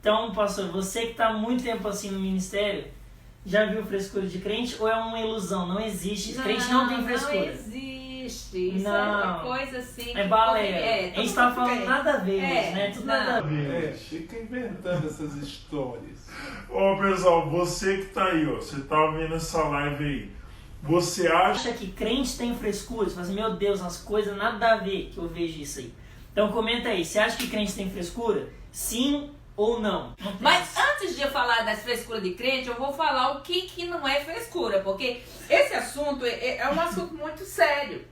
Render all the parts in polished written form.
Então, pastor, você que está há muito tempo assim no ministério, já viu frescura de crente ou é uma ilusão? Não existe. Crente não tem frescura. Não existe. Isso não. é coisa assim. É balela. A gente tá falando nada a ver, né? Tudo nada a ver. Fica inventando essas histórias. Ó, pessoal, você que tá aí, ó, você tá vendo essa live aí, você acha que crente tem frescura? Você fala assim, meu Deus, as coisas nada a ver que eu vejo isso aí. Então comenta aí, você acha que crente tem frescura? Sim ou não? Mas antes de eu falar das frescuras de crente, eu vou falar o que não é frescura, porque esse assunto é um assunto muito sério.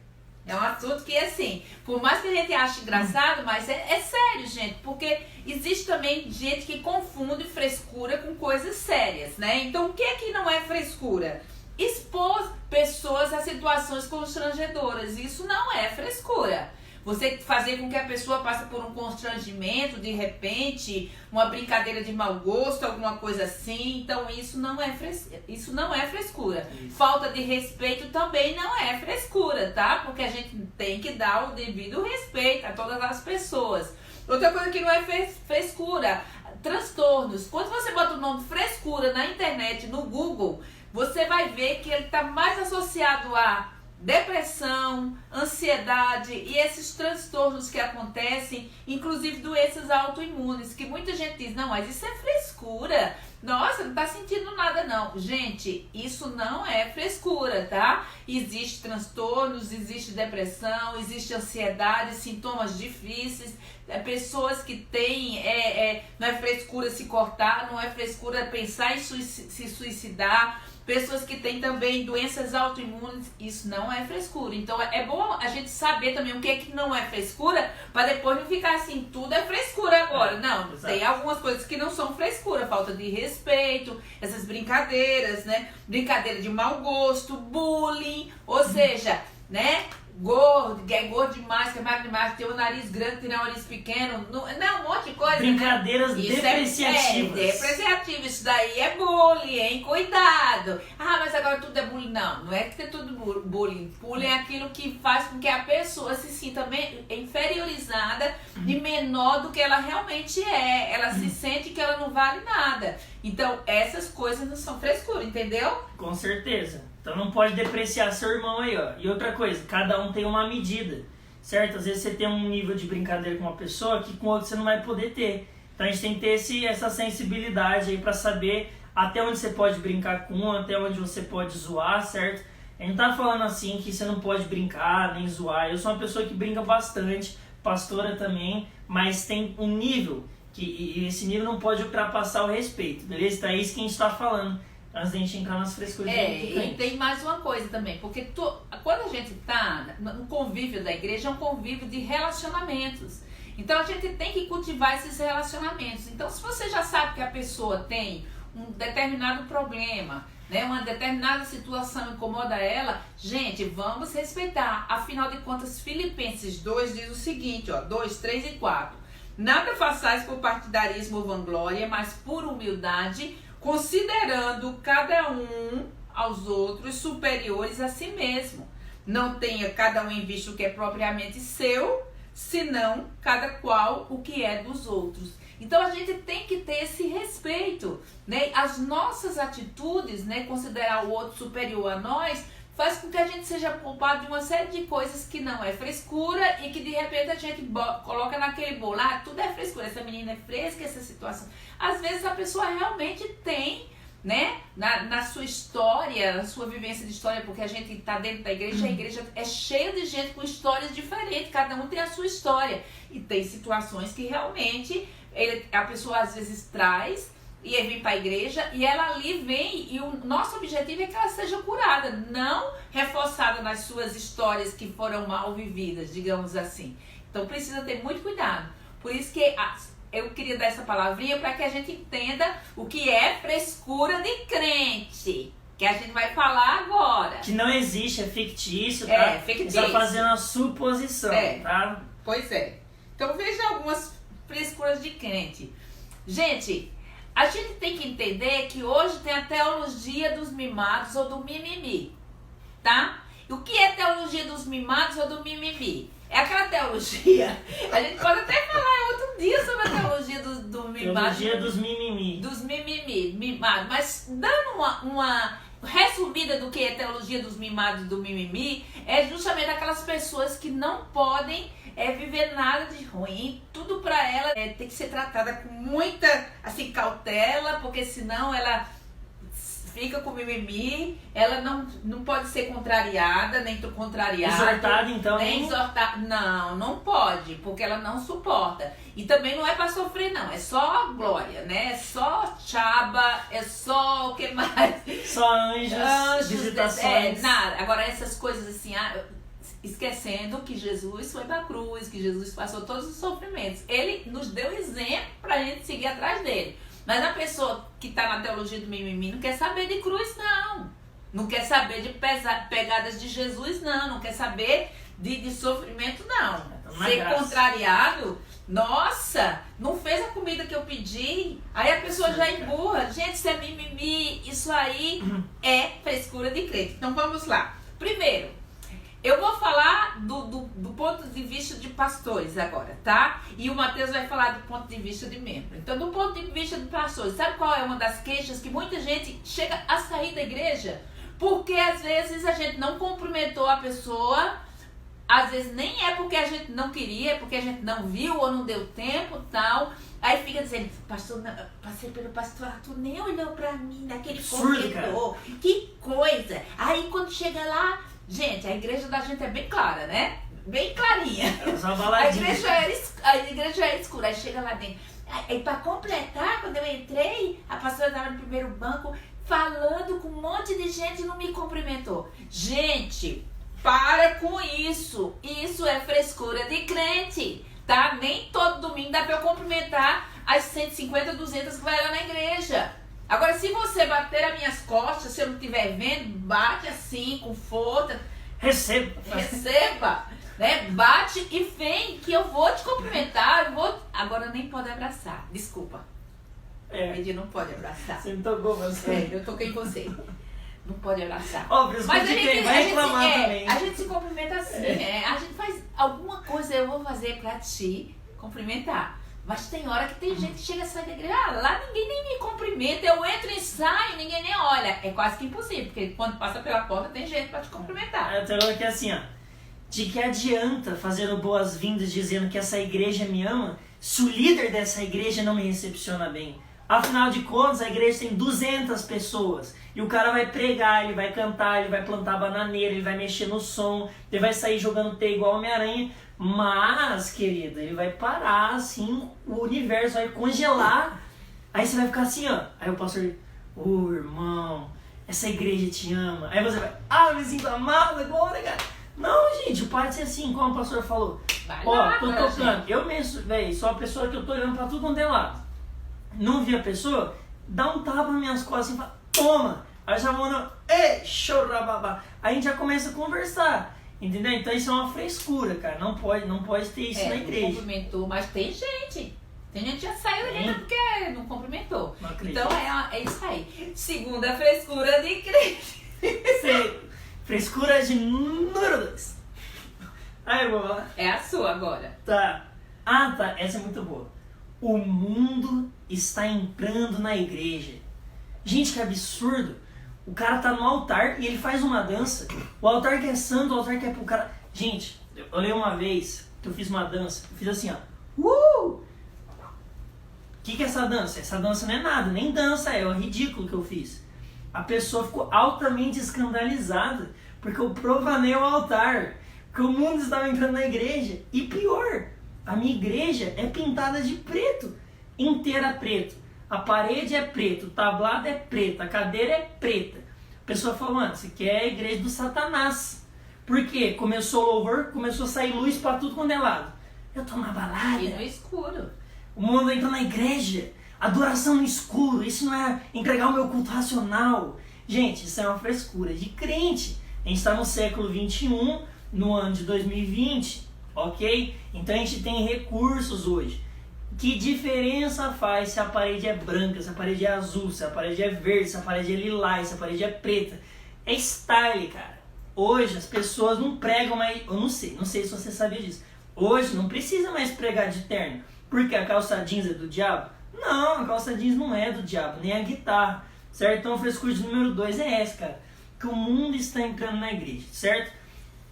É um assunto que, assim, por mais que a gente ache engraçado, mas é sério, gente, porque existe também gente que confunde frescura com coisas sérias, né? Então, o que não é frescura? Expor pessoas a situações constrangedoras, isso não é frescura. Você fazer com que a pessoa passe por um constrangimento, de repente, uma brincadeira de mau gosto, alguma coisa assim. Então isso não é frescura. Falta de respeito também não é frescura, tá? Porque a gente tem que dar o devido respeito a todas as pessoas. Outra coisa que não é frescura, transtornos. Quando você bota o nome frescura na internet, no Google, você vai ver que ele está mais associado a depressão, ansiedade e esses transtornos que acontecem, inclusive doenças autoimunes, que muita gente diz, não, mas isso é frescura, nossa, não tá sentindo nada não. Gente, isso não é frescura, tá? Existe transtornos, existe depressão, existe ansiedade, sintomas difíceis, pessoas que têm, não é frescura se cortar, não é frescura pensar em se suicidar, pessoas que têm também doenças autoimunes, isso não é frescura. Então é bom a gente saber também o que é que não é frescura, para depois não ficar assim, tudo é frescura agora. Não, tem algumas coisas que não são frescura, falta de respeito, essas brincadeiras, né? Brincadeira de mau gosto, bullying, ou seja, né? Gordo, que é gordo demais, que é magro demais, tem o nariz grande, tem o nariz pequeno, não, um monte de coisa. Brincadeiras né? depreciativas. Depreciativo, isso daí é bullying, hein? Cuidado. Ah, mas agora tudo é bullying. Não é que tem tudo bullying. Bullying é aquilo que faz com que a pessoa se sinta inferiorizada e menor do que ela realmente é. Ela se sente que ela não vale nada. Então, essas coisas não são frescura, entendeu? Com certeza. Então não pode depreciar seu irmão aí, ó. E outra coisa, cada um tem uma medida, certo? Às vezes você tem um nível de brincadeira com uma pessoa que com outra você não vai poder ter. Então a gente tem que ter essa sensibilidade aí pra saber até onde você pode brincar com um, até onde você pode zoar, certo? A gente não tá falando assim que você não pode brincar, nem zoar. Eu sou uma pessoa que brinca bastante, pastora também, mas tem um nível, e esse nível não pode ultrapassar o respeito, beleza? Então é isso que a gente tá falando. Antes da gente entrar nas frescuras do crente. E tem mais uma coisa também, porque quando a gente está no convívio da igreja, é um convívio de relacionamentos. Então a gente tem que cultivar esses relacionamentos. Então se você já sabe que a pessoa tem um determinado problema, né, uma determinada situação incomoda ela, gente, vamos respeitar. Afinal de contas, Filipenses 2 diz o seguinte, ó, 2, 3 e 4. Nada façais por partidarismo ou vanglória, mas por humildade, considerando cada um aos outros superiores a si mesmo. Não tenha cada um em vista o que é propriamente seu, senão cada qual o que é dos outros. Então a gente tem que ter esse respeito, né? As nossas atitudes, né, considerar o outro superior a nós, faz com que a gente seja culpado de uma série de coisas que não é frescura e que de repente a gente coloca naquele bolo, ah, tudo é frescura, essa menina é fresca, essa situação. Às vezes a pessoa realmente tem, né, na sua história, na sua vivência de história, porque a gente está dentro da igreja, a igreja é cheia de gente com histórias diferentes, cada um tem a sua história. E tem situações que realmente a pessoa às vezes traz e vem para a igreja e ela ali vem e o nosso objetivo é que ela seja curada, não reforçada nas suas histórias que foram mal vividas, digamos assim. Então precisa ter muito cuidado. Por isso que eu queria dar essa palavrinha para que a gente entenda o que é frescura de crente, que a gente vai falar agora. Que não existe, é fictício, tá? É, fictício. Você está fazendo a suposição, tá? Pois é. Então veja algumas frescuras de crente. Gente, a gente tem que entender que hoje tem a teologia dos mimados ou do mimimi, tá? E o que é teologia dos mimados ou do mimimi? É aquela teologia, a gente pode até falar outro dia sobre a teologia do mimado. Teologia dos mimimi. Dos mimado. Mas dando uma resumida do que é teologia dos mimados e do mimimi, é justamente aquelas pessoas que não podem viver nada de ruim. Tudo pra ela tem que ser tratada com muita assim, cautela, porque senão ela fica com mimimi, ela não pode ser contrariada, nem contrariada. Exortada, então. Nem exortar. Não pode, porque ela não suporta. E também não é pra sofrer, não. É só glória, né? É só chaba, é só o que mais? Só anjos visitações. Nada. Agora essas coisas assim, esquecendo que Jesus foi pra cruz, que Jesus passou todos os sofrimentos. Ele nos deu exemplo pra gente seguir atrás dele. Mas a pessoa que está na teologia do mimimi não quer saber de cruz, não. Não quer saber de pegadas de Jesus, não. Não quer saber de sofrimento, não. Ser contrariado, nossa, não fez a comida que eu pedi, aí a pessoa já emburra. Gente, isso é mimimi, isso aí é frescura de crente. Então vamos lá. Primeiro, eu vou falar do ponto de vista de pastores agora, tá? E o Mateus vai falar do ponto de vista de membro. Então, do ponto de vista de pastores, sabe qual é uma das queixas que muita gente chega a sair da igreja? Porque às vezes a gente não cumprimentou a pessoa, às vezes nem é porque a gente não queria, é porque a gente não viu ou não deu tempo e tal. Aí fica dizendo, pastor, passei pelo pastor Arthur, nem olhou pra mim naquele corredor. Que coisa! Aí quando chega lá, gente, a igreja da gente é bem clara, né? Bem clarinha. A igreja é escura. Aí chega lá dentro. Aí pra completar, quando eu entrei, a pastora estava no primeiro banco falando com um monte de gente e não me cumprimentou. Gente, para com isso. Isso é frescura de crente, tá? Nem todo domingo dá pra eu cumprimentar as 150, 200 que vai lá na igreja. Agora, se você bater as minhas costas, se eu não estiver vendo, bate assim, com força. Receba, né? Bate e vem, que eu vou te cumprimentar, Agora nem pode abraçar, desculpa. Ele não pode abraçar. Você me tocou, você. Eu toquei em você. Não pode abraçar. Mas a gente vai reclamar também. A gente se cumprimenta assim, a gente faz alguma coisa, eu vou fazer pra te cumprimentar. Mas tem hora que tem gente que chega a sair da igreja, lá ninguém nem me cumprimenta, eu entro e saio, ninguém nem olha. É quase que impossível, porque quando passa pela porta tem gente pra te cumprimentar. Tem hora que é assim, de que adianta fazendo boas-vindas dizendo que essa igreja me ama, se o líder dessa igreja não me recepciona bem? Afinal de contas, a igreja tem 200 pessoas. E o cara vai pregar, ele vai cantar, ele vai plantar bananeira, ele vai mexer no som, ele vai sair jogando T igual Homem-Aranha. Mas, querida, ele vai parar assim, o universo vai congelar. Aí você vai ficar assim, Aí o pastor, irmão, essa igreja te ama. Aí você vai, eu me sinto amado, agora, cara. Não, gente, o pai ser assim, como o pastor falou. Tô tocando. Gente. Eu mesmo, velho, sou a pessoa que eu tô olhando pra tudo quanto é lado. Não vi a pessoa, dá um tapa nas minhas costas e fala, toma. Aí já vão, chorababá. Aí a gente já começa a conversar. Entendeu? Então isso é uma frescura, cara. Não pode ter isso na igreja. Não cumprimentou, mas tem gente. Tem gente que já saiu da igreja porque não cumprimentou. Não então é isso aí. Segunda frescura de crente. Frescura de número 2. Aí, boa. É a sua agora. Tá. Tá. Essa é muito boa. O mundo está entrando na igreja. Gente, que absurdo. O cara tá no altar e ele faz uma dança. O altar que é santo, o altar que é pro cara... Gente, eu lembro uma vez que eu fiz uma dança. Eu fiz assim, O que é essa dança? Essa dança não é nada, nem dança é o ridículo que eu fiz. A pessoa ficou altamente escandalizada porque eu profanei o altar. Porque o mundo estava entrando na igreja. E pior, a minha igreja é pintada de preto. Inteira preto. A parede é preta, o tablado é preto, a cadeira é preta. A pessoa falou, mano, isso aqui é a igreja do Satanás. Por quê? Começou o louvor, começou a sair luz pra tudo quanto é lado. Eu tô na balada. E no escuro. O mundo entrou na igreja. Adoração no escuro. Isso não é entregar o meu culto racional. Gente, isso é uma frescura de crente. A gente está no século 21, no ano de 2020, ok? Então a gente tem recursos hoje. Que diferença faz se a parede é branca, se a parede é azul, se a parede é verde, se a parede é lilás, se a parede é preta? É style, cara. Hoje as pessoas não pregam mais, eu não sei se você sabia disso. Hoje não precisa mais pregar de terno. Porque a calça jeans é do diabo? Não, a calça jeans não é do diabo, nem a guitarra, certo? Então a frescura de número 2 é essa, cara. Que o mundo está entrando na igreja, certo?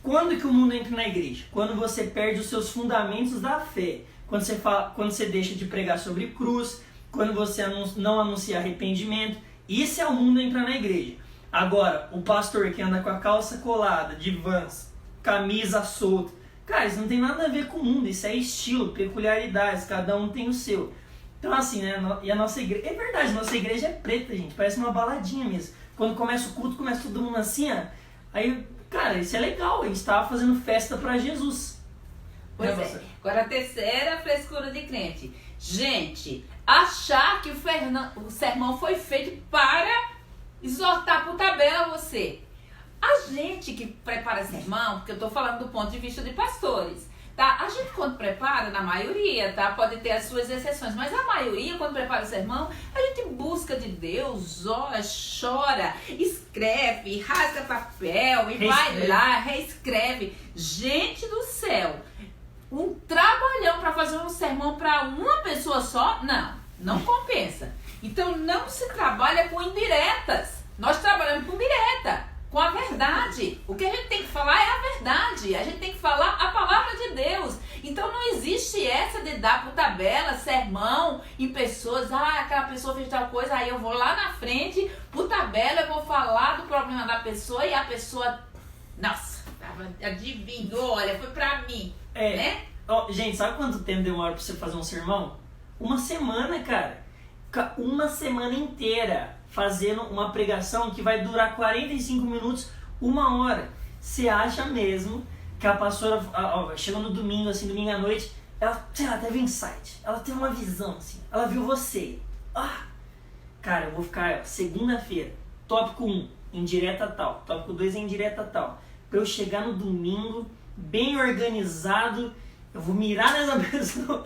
Quando que o mundo entra na igreja? Quando você perde os seus fundamentos da fé. Quando você deixa de pregar sobre cruz, quando você não anuncia arrependimento. Isso é o mundo entrar na igreja. Agora, o pastor que anda com a calça colada, de Vans, camisa solta, cara, isso não tem nada a ver com o mundo, isso é estilo, peculiaridades, cada um tem o seu. Então assim, né, e a nossa igreja, é verdade, nossa igreja é preta, gente, parece uma baladinha mesmo. Quando começa o culto, começa todo mundo assim, ó, aí, cara, isso é legal, a gente tava fazendo festa pra Jesus. Pois é. Agora a terceira frescura de crente. Gente, achar que o sermão foi feito para exortar por tabela você. A gente que prepara sermão, porque eu tô falando do ponto de vista de pastores, tá? A gente quando prepara, na maioria, tá? Pode ter as suas exceções, mas a maioria, quando prepara o sermão, a gente busca de Deus, ora, chora, escreve, rasga papel e vai lá, reescreve. Gente do céu, um trabalhão para fazer um sermão para uma pessoa só, não compensa. Então não se trabalha com indiretas. Nós trabalhamos com direta, com a verdade. O que a gente tem que falar é a verdade. A gente tem que falar a palavra de Deus. Então não existe essa de dar por tabela, sermão em pessoas. Aquela pessoa fez tal coisa, aí eu vou lá na frente, por tabela, eu vou falar do problema da pessoa e a pessoa, nossa, adivinhou, olha, foi pra mim. Né? Gente, sabe quanto tempo demora pra você fazer um sermão? Uma semana, cara. Uma semana inteira fazendo uma pregação que vai durar 45 minutos, 1 hora. Você acha mesmo que a pastora chegou no domingo, assim, domingo à noite, ela teve insight, ela teve uma visão, assim, ela viu você. Cara, eu vou ficar, segunda-feira, tópico 1, indireta tal, tópico 2 é indireta tal. Pra eu chegar no domingo, bem organizado, eu vou mirar nessa pessoa,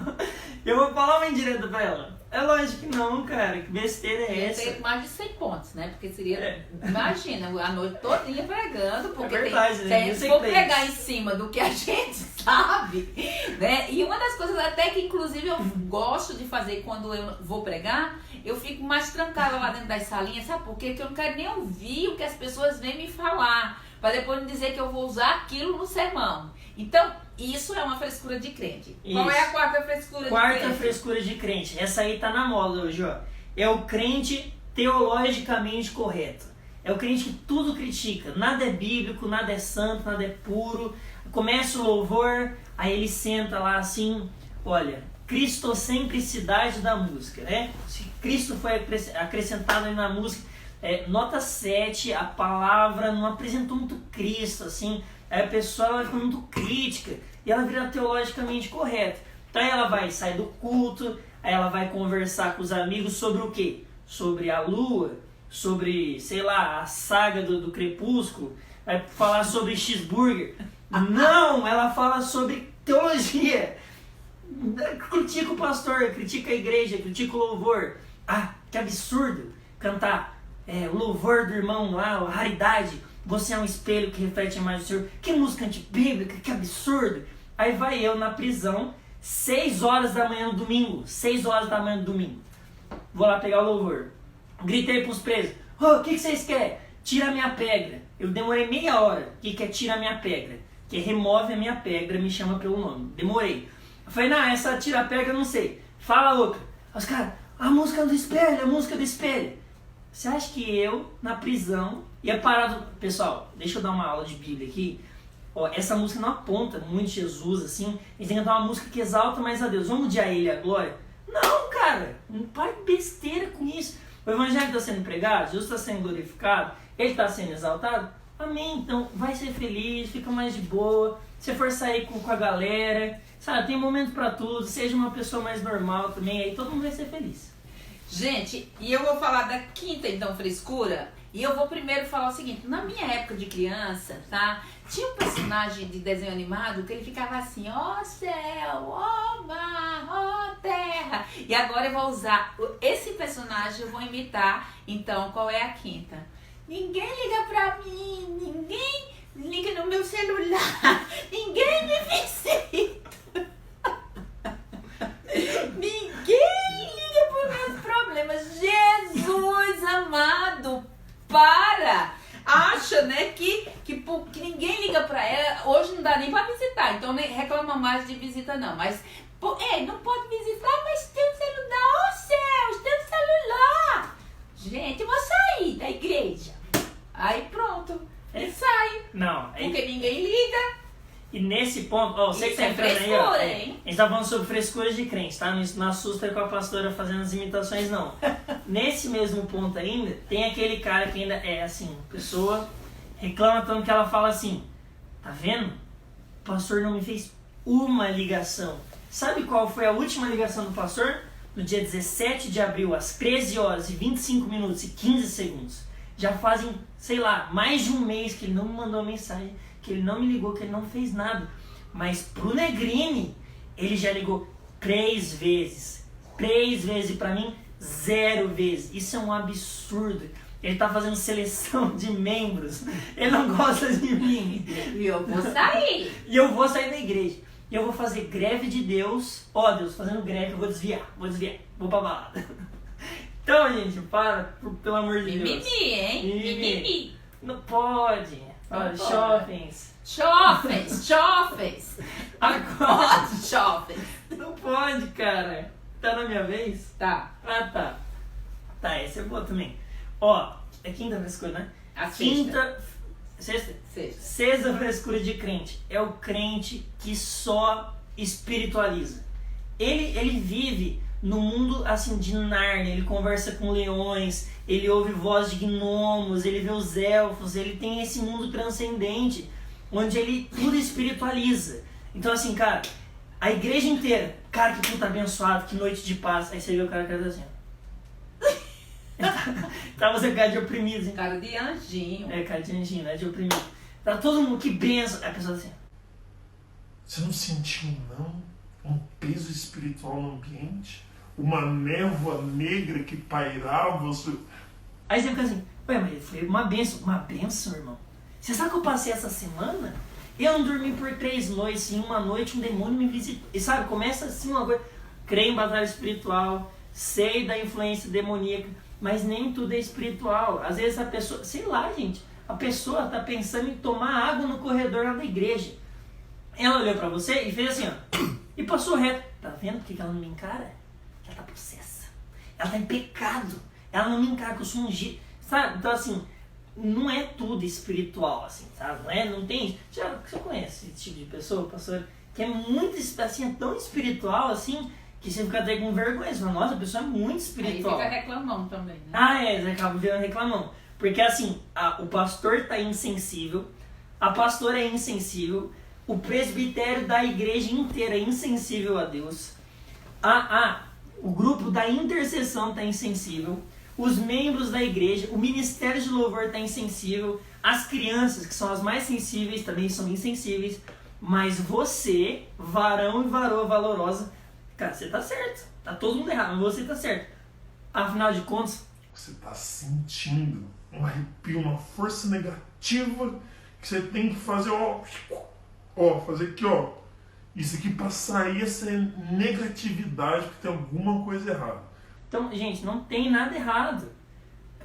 eu vou falar uma indireta pra ela. É lógico que não, cara. Que besteira é essa? Tem mais de 100 pontos, né? Porque seria... Imagina, a noite todinha pregando. Porque é verdade, tem, né? se for pegar em cima do que a gente sabe, né? E uma das coisas até que, inclusive, eu gosto de fazer quando eu vou pregar, eu fico mais trancada lá dentro das salinhas. Sabe por quê? Porque eu não quero nem ouvir o que as pessoas vêm me falar. Para depois me dizer que eu vou usar aquilo no sermão. Então, isso é uma frescura de crente. Isso. Qual é a quarta frescura de crente? Quarta frescura de crente. Essa aí tá na moda hoje, ó. É o crente teologicamente correto. É o crente que tudo critica. Nada é bíblico, nada é santo, nada é puro. Começa o louvor, aí ele senta lá assim, olha, cristocentricidade da música, né? Se Cristo foi acrescentado aí na música, nota 7, a palavra não apresentou muito Cristo, assim, aí a pessoa ela fica muito crítica e ela vira teologicamente correta. Então aí ela vai sair do culto, aí ela vai conversar com os amigos sobre o quê? Sobre a lua, sobre, sei lá, a saga do Crepúsculo, vai falar sobre cheeseburger. Não, ela fala sobre teologia. Critica o pastor, critica a igreja, critica o louvor. Que absurdo cantar o louvor do irmão lá, a raridade. Você é um espelho que reflete mais o Senhor. Que música antibíblica, que absurdo. Aí vai eu na prisão, 6 horas da manhã no domingo. 6 horas da manhã no domingo. Vou lá pegar o louvor. Gritei pros presos. O que vocês querem? Tira a minha pedra. Eu demorei meia hora. O que é tira a minha pedra? Que remove a minha pedra, me chama pelo nome. Demorei. Eu falei, não, essa tira a pedra eu não sei. Fala outra. Os caras, a música do espelho, a música do espelho. Você acha que eu, na prisão, ia parar do... Pessoal, deixa eu dar uma aula de Bíblia aqui. Essa música não aponta muito Jesus, assim. A gente tem que cantar uma música que exalta mais a Deus. Vamos odiar Ele e a glória? Não, cara. Não para de besteira com isso. O evangelho está sendo pregado, Jesus está sendo glorificado, Ele está sendo exaltado. Amém. Então, vai ser feliz, fica mais de boa. Se for sair com a galera, sabe, tem momento para tudo. Seja uma pessoa mais normal também, aí todo mundo vai ser feliz. Gente, e eu vou falar da quinta, então, frescura. E eu vou primeiro falar o seguinte, na minha época de criança, tá? Tinha um personagem de desenho animado que ele ficava assim, ó céu, ó mar, ó terra. E agora eu vou usar esse personagem, eu vou imitar. Então, qual é a quinta? Ninguém liga pra mim, ninguém liga no meu celular, ninguém me visita. Ninguém liga pro dá nem pra visitar, então nem reclama mais de visita não. Mas, não pode visitar, mas tem um celular, oh céus, tem um celular. Gente, eu vou sair da igreja. Aí pronto, ele sai. Não, Porque ninguém liga. E nesse ponto, ó, você que Isso tá é entrando aí, frescura, ó, hein? a gente tá falando sobre frescura de crente, tá? Não assusta com a pastora fazendo as imitações, não. Nesse mesmo ponto ainda, tem aquele cara que ainda é assim, pessoa reclama tanto que ela fala assim, tá vendo? O pastor não me fez uma ligação. Sabe qual foi a última ligação do pastor? No dia 17 de abril, às 13 horas e 25 minutos e 15 segundos. Já fazem, sei lá, mais de um mês que ele não me mandou uma mensagem, que ele não me ligou, que ele não fez nada. Mas pro Negrini, ele já ligou 3 vezes. 3 vezes, e pra mim, 0 vezes. Isso é um absurdo. Ele tá fazendo seleção de membros. Ele não gosta de mim. E eu vou sair. E eu vou sair da igreja. E eu vou fazer greve de Deus. Ó, Deus, fazendo greve, eu vou desviar. Vou pra balada. Então, gente, pelo amor de Deus. Mimimi, hein? Mimimi. Não pode. Olha, Não pode. shoppings. Chofes. Agora. Chofes. Não pode, cara. Tá na minha vez? Tá. Ah, tá. Tá, esse é bom também. Ó, é quinta frescura, né? A Quinta. Sexta? Sexta. Sexta frescura de crente. É o crente que só espiritualiza. Ele vive no mundo assim de Nárnia, ele conversa com leões, ele ouve voz de gnomos, ele vê os elfos, ele tem esse mundo transcendente, onde ele tudo espiritualiza. Então assim, cara, a igreja inteira, cara, que puta abençoado, que noite de paz, aí você vê o cara assim, tá você cara de oprimido, hein? Cara de anjinho. É, cara de anjinho, né? De oprimido. Tá todo mundo, que benção. Aí a pessoa assim, Você não sentiu, não, um peso espiritual no ambiente? Uma névoa negra que pairava? aí você fica assim, ué, mas foi uma benção, irmão. Você sabe que eu passei essa semana? Eu não dormi por 3 noites, em uma noite um demônio me visitou. E sabe, começa assim uma coisa, creio em batalha espiritual, sei da influência demoníaca, mas nem tudo é espiritual. Às vezes a pessoa, sei lá, gente, a pessoa tá pensando em tomar água no corredor lá da igreja. Ela olhou pra você e fez assim, ó, e passou reto. Tá vendo por que ela não me encara? Ela tá possessa. Ela tá em pecado. Ela não me encara, que eu sou ungido. Sabe? Então, assim, não é tudo espiritual, assim, sabe? Não tem... Você conhece esse tipo de pessoa, pastor? Que é muito, assim, é tão espiritual, assim, que você fica até com vergonha. Você fala, nossa, a pessoa é muito espiritual. Aí fica reclamando também, né? Ah, você acaba virando reclamão. Porque, assim, o pastor tá insensível, a pastora é insensível, o presbitério da igreja inteira é insensível a Deus, o grupo da intercessão tá insensível, os membros da igreja, o ministério de louvor tá insensível, as crianças, que são as mais sensíveis, também são insensíveis, mas você, varão e varoa valorosa, cara, você tá certo, tá todo mundo errado, mas você tá certo. Afinal de contas, Você está sentindo um arrepio, uma força negativa que você tem que fazer, fazer aqui, ó. Isso aqui para sair essa negatividade, que tem alguma coisa errada. então, gente, não tem nada errado.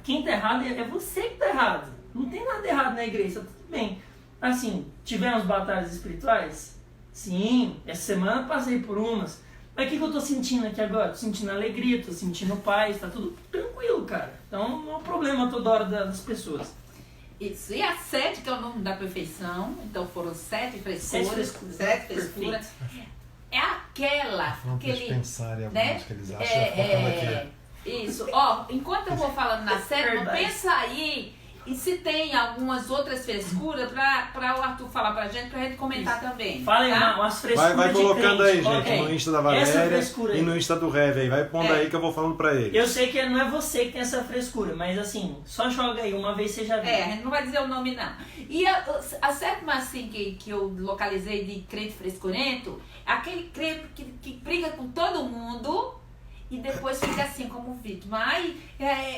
Quem tá errado é você que tá errado. Não tem nada errado na igreja, tá tudo bem. Assim, tivemos batalhas espirituais? Sim, essa semana passei por umas. Mas o que eu tô sentindo aqui agora? Tô sentindo alegria, tô sentindo paz, tá tudo tranquilo, cara. Então não é um problema toda hora das pessoas. Isso. E a 7, que é o número da perfeição, então foram 7 frescuras. 7 frescuras. É aquela Vamos que ele... pensar em né? algumas que eles acham. Focando aqui. Isso. Ó, enquanto eu vou falando na 7, Verdade. pensa aí e se tem algumas outras frescuras pra o Arthur falar pra gente comentar também. Fala aí tá? umas frescuras Vai de colocando crente. aí, gente, Ok. no Insta da Essa Valéria frescura aí. e no Insta do Rev aí. Vai pondo aí que eu vou falando pra eles. Eu sei que não é você que tem essa frescura, mas assim, só joga aí, uma vez você já viu. A gente não vai dizer o nome não. E a sétima assim que eu localizei de crente frescurento, é aquele crente que briga com todo mundo e depois fica assim como vítima. Ai,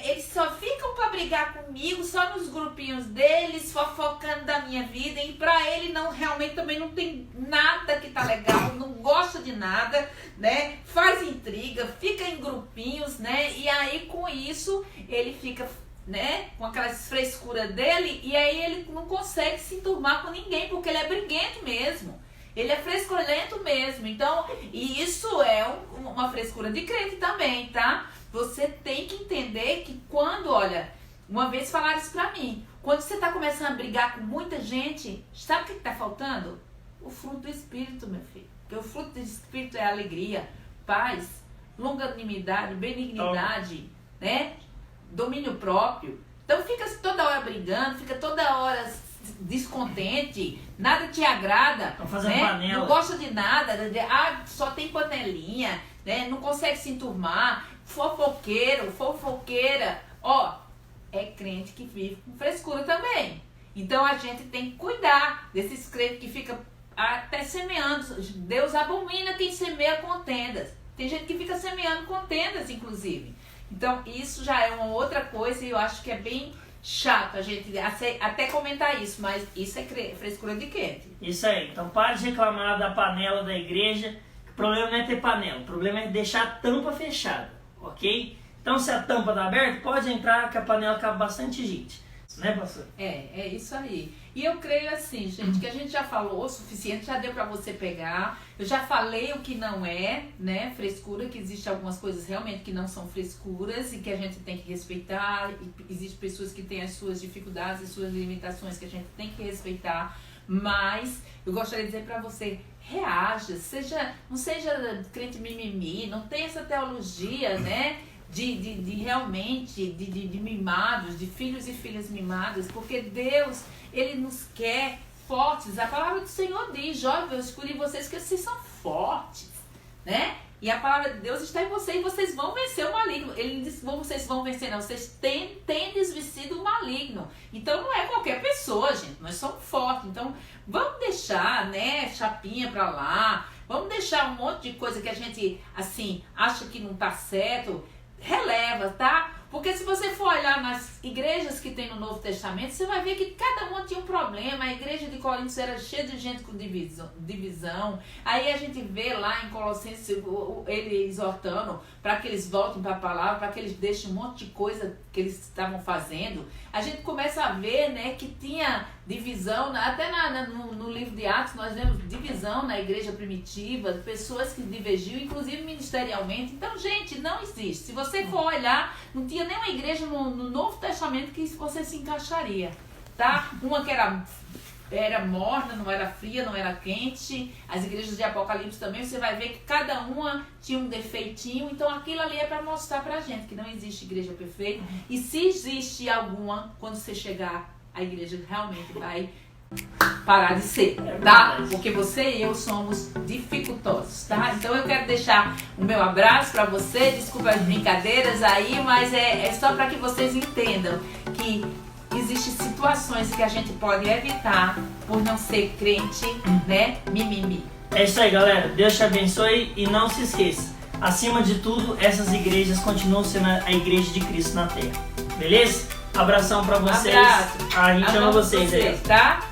eles só ficam pra brigar comigo, só nos grupinhos deles, fofocando da minha vida, e pra ele não, realmente também não tem nada que tá legal, não gosta de nada, né? Faz intriga, fica em grupinhos, né? E aí com isso ele fica né, com aquelas frescuras dele, e aí ele não consegue se enturmar com ninguém, porque ele é briguento mesmo. Ele é frescurento mesmo. Então, e isso é uma frescura de crente também, tá? Você tem que entender que quando, olha, uma vez falaram isso pra mim, quando você tá começando a brigar com muita gente, sabe o que tá faltando? O fruto do Espírito, meu filho. Porque o fruto do Espírito é alegria, paz, longanimidade, benignidade, né? Domínio próprio. Então fica toda hora brigando, fica toda hora descontente, nada te agrada, Estão fazendo né? panela. Não gosta de nada, só tem panelinha, né? Não consegue se enturmar, fofoqueiro, fofoqueira. Ó, é crente que vive com frescura também. Então a gente tem que cuidar desses crentes que ficam até semeando. Deus abomina quem semeia contendas. Tem gente que fica semeando contendas, inclusive. Então isso já é uma outra coisa e eu acho que é bem chato a gente até comentar isso, mas isso é frescura de crente. Isso aí. Então pare de reclamar da panela da igreja. O problema não é ter panela, o problema é deixar a tampa fechada, ok? Então se a tampa está aberta, pode entrar que a panela cabe bastante gente. Né, pastor? É isso aí. E eu creio assim, gente, que a gente já falou o suficiente, já deu pra você pegar. Eu já falei o que não é, né, frescura, que existe algumas coisas realmente que não são frescuras e que a gente tem que respeitar. E existem pessoas que têm as suas dificuldades e suas limitações que a gente tem que respeitar. Mas eu gostaria de dizer pra você, reaja, não seja crente mimimi, não tenha essa teologia, né? De realmente, de mimados, de filhos e filhas mimadas, porque Deus, Ele nos quer fortes. A palavra do Senhor diz, jovens, eu escolhi vocês que vocês são fortes, né? E a palavra de Deus está em vocês e vocês vão vencer o maligno. Ele disse, vocês vão vencer, não, vocês tendes vencido o maligno. Então não é qualquer pessoa, gente, nós somos fortes. Então vamos deixar, né, chapinha pra lá, vamos deixar um monte de coisa que a gente, assim, acha que não tá certo, releva, tá? Porque se você for olhar nas igrejas que tem no Novo Testamento, você vai ver que cada uma tinha um problema. A igreja de Corinto era cheia de gente com divisão. Aí a gente vê lá em Colossenses ele exortando para que eles voltem para a palavra, para que eles deixem um monte de coisa que eles estavam fazendo. A gente começa a ver, né, que tinha divisão, até no livro de Atos nós vemos divisão na igreja primitiva, pessoas que divergiam, inclusive ministerialmente. Então, gente, não existe. Se você for olhar, não tinha nenhuma igreja no Novo Testamento que você se encaixaria, tá? Uma que era morna, não era fria, não era quente. As igrejas de Apocalipse também, você vai ver que cada uma tinha um defeitinho. Então aquilo ali é para mostrar pra gente que não existe igreja perfeita. E se existe alguma, quando você chegar, a igreja realmente vai parar de ser, tá? Porque você e eu somos dificultosos, tá? Então eu quero deixar o meu abraço pra você, desculpa as brincadeiras aí, mas é só pra que vocês entendam que existem situações que a gente pode evitar por não ser crente, né? Mimimi. É isso aí, galera. Deus te abençoe e não se esqueça. Acima de tudo, essas igrejas continuam sendo a igreja de Cristo na Terra. Beleza? Abração pra vocês. Abraço. A gente ama vocês aí. Tá?